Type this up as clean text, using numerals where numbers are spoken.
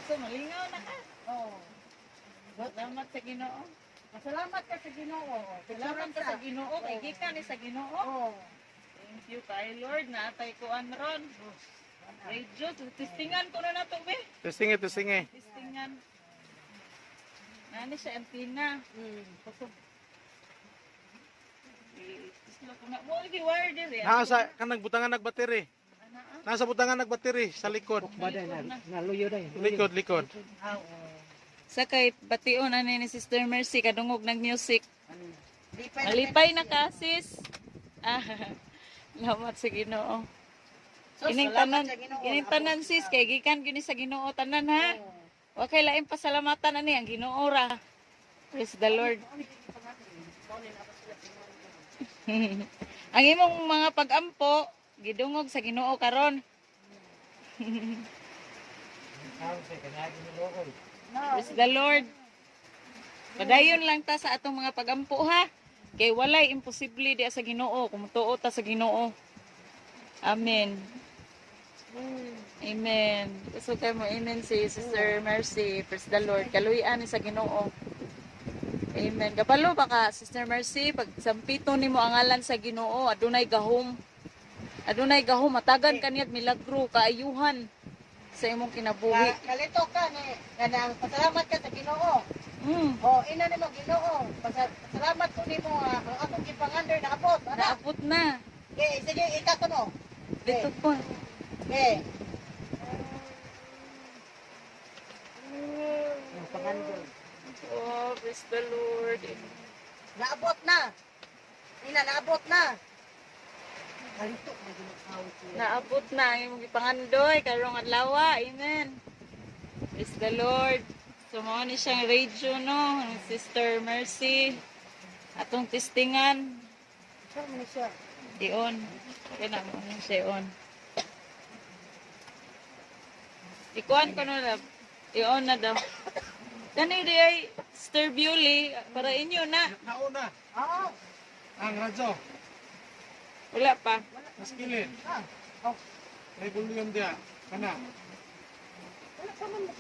So, malingaw na ka. Oo. Salamat sa Ginoo. Masalamat ka sa Ginoo. Salamat ka sa Ginoo. Kay gikan ni sa Ginoo. Oo. Thank you kay Lord na atay ko ron. Radio, testingan ko na to be. Testing it. Testingan. Nani sa antenna. Kusog. Islo ko na. Mo gi wire dire. Nasa kanang butangan nagbateri. Nasa butangan nagbateri sa likod. Baday na luyo day. Likod. Sa kay bation ani ni Sister Mercy kadungog nag music. Malipay na ka sis. Salamat sa Ginoo. Ining tanan sis kay gikan gini sa Ginoo tanan ha. Wa kay lain pasalamatan ani ang Ginoo ra. Praise the Lord. Ang imong mga pag-ampo gidungog sa Ginoo karon. Praise the Lord. Padayon lang ta sa atong mga pag-ampo ha. Kay walay imposible di sa Ginoo kung tuo ta sa Ginoo. Amen. Amen. So kay mo amen si Sister Mercy. Praise the Lord. Kaluyan ni sa Ginoo. Amen. Kapalo ba ka Sister Mercy pag sampito nimo ang ngalan sa Ginoo adunay gahom. Adunay gahom matagan kaniya milagro kaayuhan sa imong kinabuhi. Kalito ka ni kanang pasalamat ka sa Ginoo. Ina nimo Ginoo. Pasalamat ko nimo ang akong gipangander na abot. Naabot na. Okay, sige ikakuno. Dito po. Okay. Ang pangander. Oh, praise the Lord. Naabot na. Ina naabot na. Kalito na ginakaw siya. Naabot na ang imong gipangandoy karong adlaw. Amen. Praise the Lord. So mo ni siyang radio no, ang Sister Mercy. Atong testingan. Saan mo siya? Iyon. Okay na mo ni siya on. Ikuan ko na. Iyon na daw. Kani di ay Sister Bewley para inyo na. Nauna. Oo. Ang radyo. Wala pa. Maskilin. Oh. May volume dia. Kana. Wala pa man mo